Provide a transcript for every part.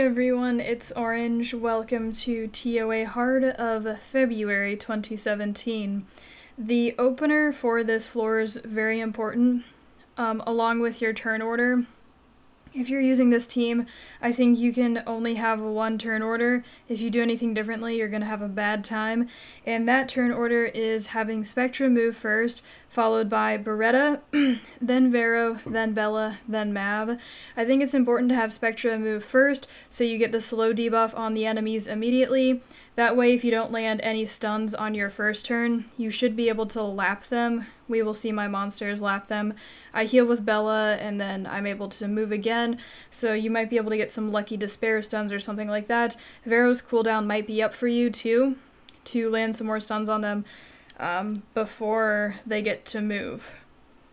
everyone, it's Orange. Welcome to TOA Hard of February 2017. The opener for this floor is very important, along with your turn order. If you're using this team, I think you can only have one turn order. If you do anything differently, you're going to have a bad time. And that turn order is having Spectra move first, followed by Beretta, then Vero, then Bella, then Mav. I think it's important to have Spectra move first, so you get the slow debuff on the enemies immediately. That way, if you don't land any stuns on your first turn, you should be able to lap them. We will see my monsters lap them. I heal with Bella, and then I'm able to move again, so you might be able to get some lucky despair stuns or something like that. Vero's cooldown might be up for you, too, to land some more stuns on them before they get to move.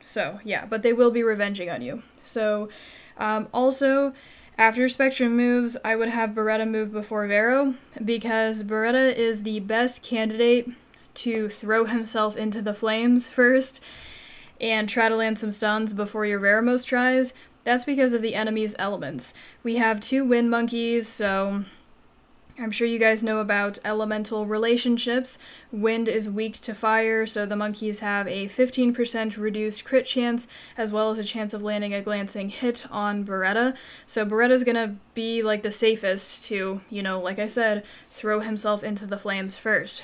So, yeah, but they will be revenging on you. So, also, after Spectrum moves, I would have Beretta move before Vero, because Beretta is the best candidate to throw himself into the flames first and try to land some stuns before your Veromos tries. That's because of the enemy's elements. We have two wind monkeys, so I'm sure you guys know about elemental relationships. Wind is weak to fire, so the monkeys have a 15% reduced crit chance, as well as a chance of landing a glancing hit on Beretta. So Beretta's gonna be like the safest to, like I said, throw himself into the flames first.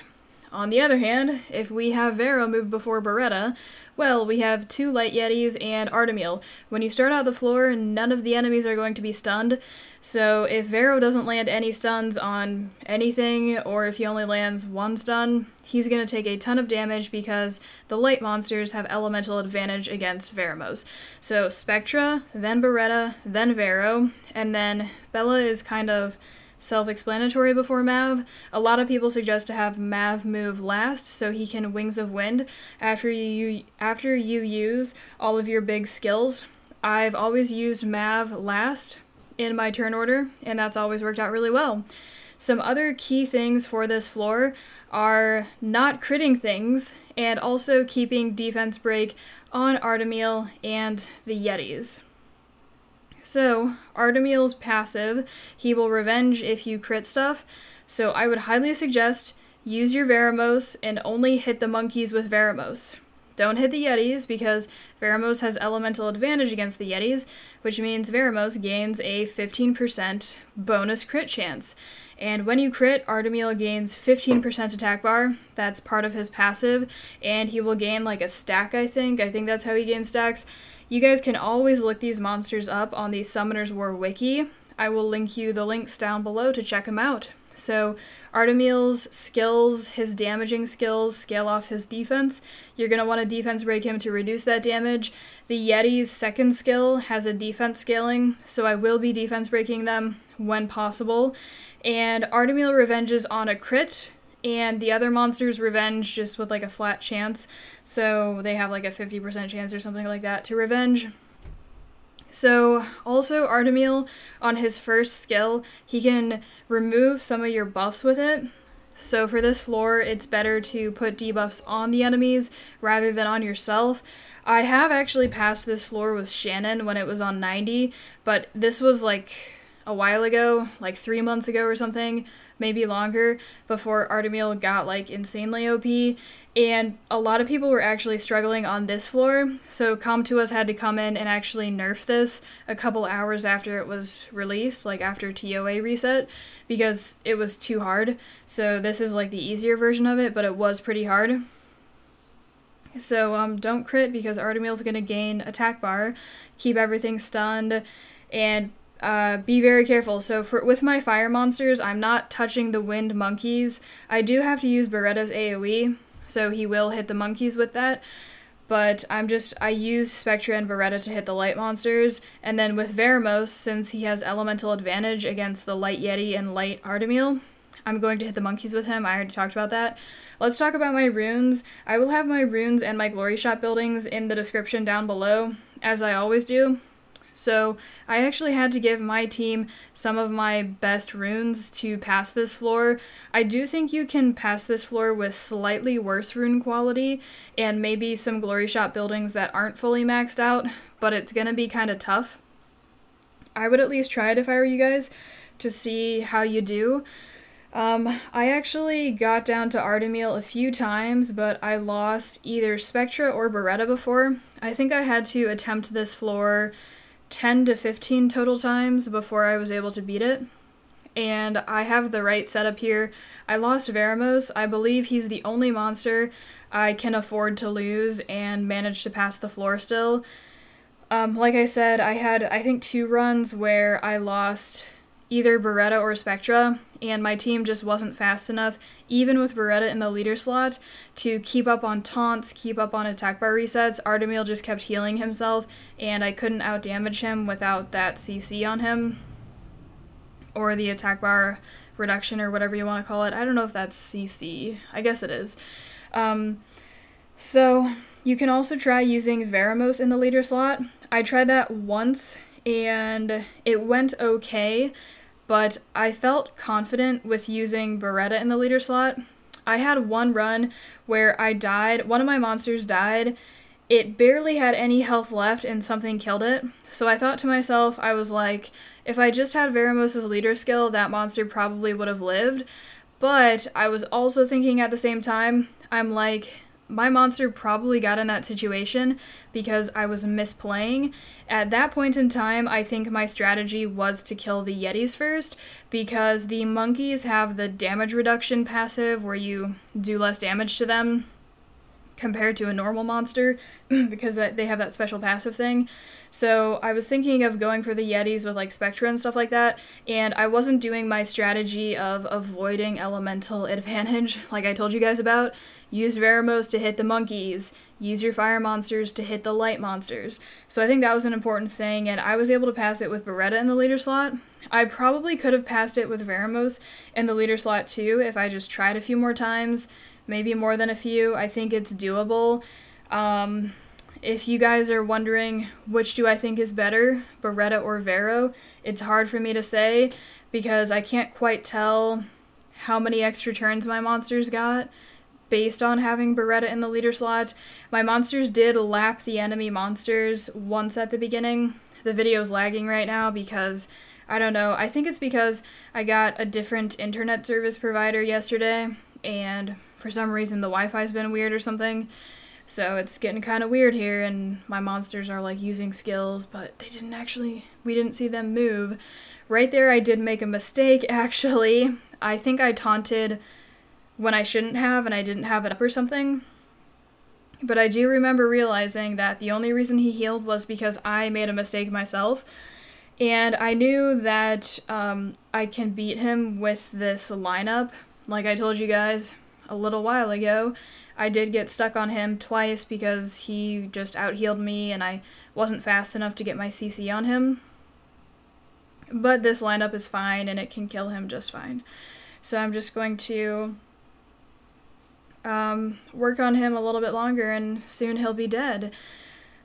On the other hand, if we have Vero move before Beretta, well, we have two Light Yetis and Artamiel. When you start out the floor, none of the enemies are going to be stunned, so if Vero doesn't land any stuns on anything, or if he only lands one stun, he's going to take a ton of damage because the light monsters have elemental advantage against Veromos. So Spectra, then Beretta, then Vero, and then Bella is kind of self-explanatory before Mav. A lot of people suggest to have Mav move last so he can Wings of Wind after you use all of your big skills. I've always used Mav last in my turn order, and that's always worked out really well. Some other key things for this floor are not critting things and also keeping defense break on Artamiel and the Yetis. So, Artamiel's passive, he will revenge if you crit stuff, so I would highly suggest use your Veromos and only hit the monkeys with Veromos. Don't hit the Yetis, because Veromos has elemental advantage against the Yetis, which means Veromos gains a 15% bonus crit chance. And when you crit, Artamiel gains 15% attack bar. That's part of his passive, and he will gain like a stack, I think. I think that's how he gains stacks. You guys can always look these monsters up on the Summoners War Wiki. I will link you the links down below to check them out. So, Artamiel's skills, his damaging skills, scale off his defense. You're going to want to defense break him to reduce that damage. The Yeti's second skill has a defense scaling, so I will be defense breaking them when possible. And Artamiel revenges on a crit, and the other monsters revenge just with like a flat chance, so they have like a 50% chance or something like that to revenge. So, also Artamiel, on his first skill, he can remove some of your buffs with it. So for this floor, it's better to put debuffs on the enemies rather than on yourself. I have actually passed this floor with Shannon when it was on 90, but this was like a while ago, like 3 months ago or something, maybe longer, before Artamiel got like insanely OP, and a lot of people were actually struggling on this floor, so Com2us had to come in and actually nerf this a couple hours after it was released, like after TOA reset, because it was too hard. So this is like the easier version of it, but it was pretty hard. So don't crit, because Artamiel's gonna gain attack bar, keep everything stunned, and be very careful. So with my fire monsters, I'm not touching the wind monkeys. I do have to use Beretta's AoE, so he will hit the monkeys with that, but I use Spectra and Beretta to hit the light monsters, and then with Veromos, since he has elemental advantage against the Light Yeti and Light Artamiel, I'm going to hit the monkeys with him. I already talked about that. Let's talk about my runes. I will have my runes and my glory shot buildings in the description down below, as I always do. So I actually had to give my team some of my best runes to pass this floor. I do think you can pass this floor with slightly worse rune quality and maybe some glory shot buildings that aren't fully maxed out, but it's gonna be kind of tough. I would at least try it if I were you guys. to see how you do. I actually got down to Artamiel a few times, but I lost either Spectra or Beretta before. I think I had to attempt this floor 10 to 15 total times before I was able to beat it. And I have the right setup here. I lost Veramos. I believe he's the only monster I can afford to lose and managed to pass the floor still. Like I said, I had, I think, 2 runs where I lost either Beretta or Spectra, and my team just wasn't fast enough, even with Beretta in the leader slot, to keep up on taunts, keep up on attack bar resets. Artamiel just kept healing himself, and I couldn't outdamage him without that CC on him, or the attack bar reduction, or whatever you want to call it. I don't know if that's CC. I guess it is. So you can also try using Veramos in the leader slot. I tried that once, and it went okay, but I felt confident with using Beretta in the leader slot. I had one run where I died, one of my monsters died, it barely had any health left and something killed it, so I thought to myself, I was like, if I just had Veramos' leader skill, that monster probably would have lived, but I was also thinking at the same time, I'm like, my monster probably got in that situation because I was misplaying. At that point in time, I think my strategy was to kill the Yetis first, because the monkeys have the damage reduction passive where you do less damage to them compared to a normal monster, because they have that special passive thing. So I was thinking of going for the Yetis with like Spectra and stuff like that, and I wasn't doing my strategy of avoiding elemental advantage like I told you guys about. Use Veramos to hit the monkeys, use your fire monsters to hit the light monsters. So I think that was an important thing, and I was able to pass it with Beretta in the leader slot. I probably could have passed it with Veramos in the leader slot too if I just tried a few more times. Maybe more than a few. I think it's doable. If you guys are wondering which do I think is better, Beretta or Vero, it's hard for me to say because I can't quite tell how many extra turns my monsters got based on having Beretta in the leader slot. My monsters did lap the enemy monsters once at the beginning. The video's lagging right now because, I don't know, I think it's because I got a different internet service provider yesterday, and for some reason the Wi-Fi's been weird or something, so it's getting kind of weird here, and my monsters are like using skills, but they didn't actually, we didn't see them move. Right there I did make a mistake, actually. I think I taunted when I shouldn't have, and I didn't have it up or something, but I do remember realizing that the only reason he healed was because I made a mistake myself, and I knew that I can beat him with this lineup. Like I told you guys a little while ago, I did get stuck on him twice because he just out-healed me and I wasn't fast enough to get my CC on him. But this lineup is fine and it can kill him just fine. So I'm just going to work on him a little bit longer and soon he'll be dead.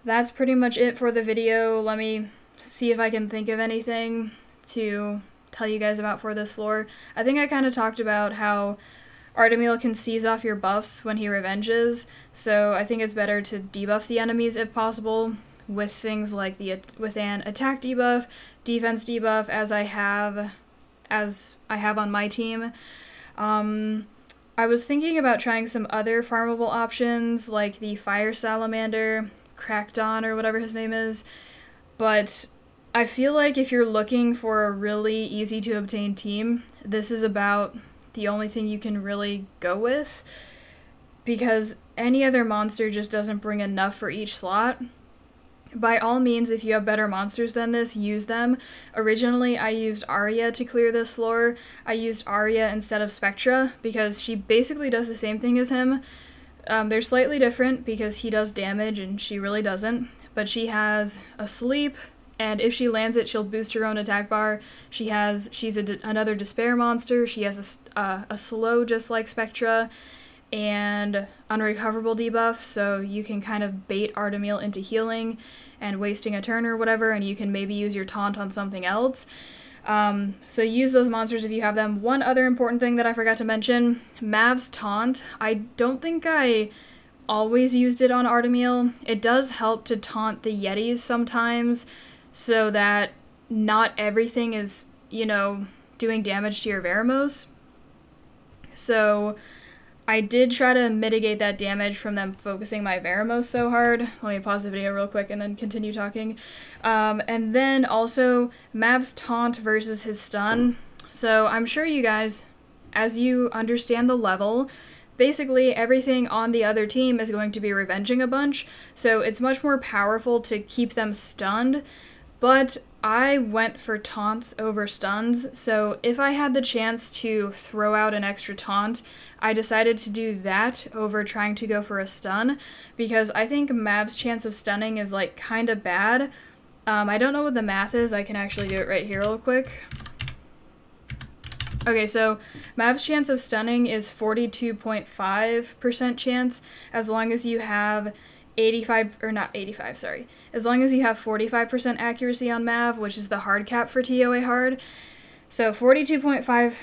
That's pretty much it for the video. Let me see if I can think of anything to tell you guys about for this floor. I think I kind of talked about how Artamiel can seize off your buffs when he revenges, so I think it's better to debuff the enemies if possible with things like with an attack debuff, defense debuff, as I have on my team. I was thinking about trying some other farmable options like the Fire Salamander, Crackdawn, or whatever his name is, but I feel like if you're looking for a really easy to obtain team, this is about the only thing you can really go with, because any other monster just doesn't bring enough for each slot. By all means, if you have better monsters than this, use them. Originally, I used Arya to clear this floor. I used Arya instead of Spectra because she basically does the same thing as him. They're slightly different because he does damage and she really doesn't, but she has a sleep, and if she lands it, she'll boost her own attack bar. She's another despair monster. She has a slow just like Spectra, and unrecoverable debuff, so you can kind of bait Artamiel into healing and wasting a turn or whatever, and you can maybe use your taunt on something else. So use those monsters if you have them. One other important thing that I forgot to mention, Mav's taunt. I don't think I always used it on Artamiel. It does help to taunt the Yetis sometimes, so that not everything is, you know, doing damage to your Veramos. So I did try to mitigate that damage from them focusing my Veramos so hard. Let me pause the video real quick and then continue talking. And then also Mav's taunt versus his stun. So I'm sure you guys, as you understand the level, basically everything on the other team is going to be revenging a bunch. So it's much more powerful to keep them stunned. But I went for taunts over stuns, so if I had the chance to throw out an extra taunt, I decided to do that over trying to go for a stun, because I think Mav's chance of stunning is like kind of bad. I don't know what the math is. I can actually do it right here real quick. Okay, so Mav's chance of stunning is 42.5% chance as long as you have 85, or not 85, sorry. As long as you have 45% accuracy on Mav, which is the hard cap for TOA hard. So 42.5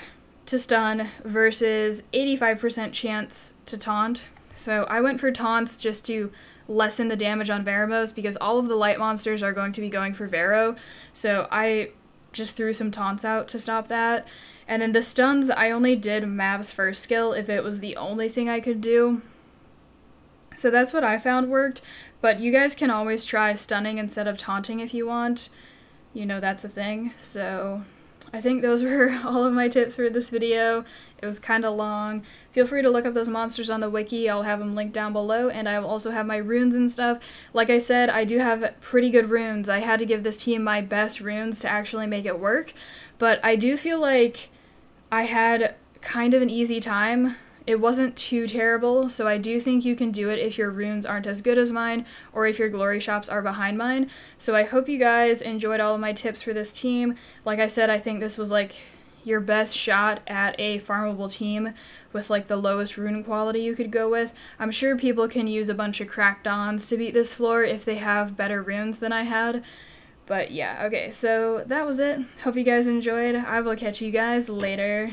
to stun versus 85% chance to taunt. So I went for taunts just to lessen the damage on Veramos because all of the light monsters are going to be going for Vero. So I just threw some taunts out to stop that. And then the stuns, I only did Mav's first skill if it was the only thing I could do. So that's what I found worked, but you guys can always try stunning instead of taunting if you want. You know, that's a thing. So I think those were all of my tips for this video. It was kind of long. Feel free to look up those monsters on the wiki. I'll have them linked down below, and I will also have my runes and stuff. Like I said, I do have pretty good runes. I had to give this team my best runes to actually make it work, but I do feel like I had kind of an easy time. It wasn't too terrible, so I do think you can do it if your runes aren't as good as mine, or if your glory shops are behind mine. So I hope you guys enjoyed all of my tips for this team. Like I said, I think this was like your best shot at a farmable team with like the lowest rune quality you could go with. I'm sure people can use a bunch of cracked ons to beat this floor if they have better runes than I had. But yeah, okay, so that was it. Hope you guys enjoyed. I will catch you guys later.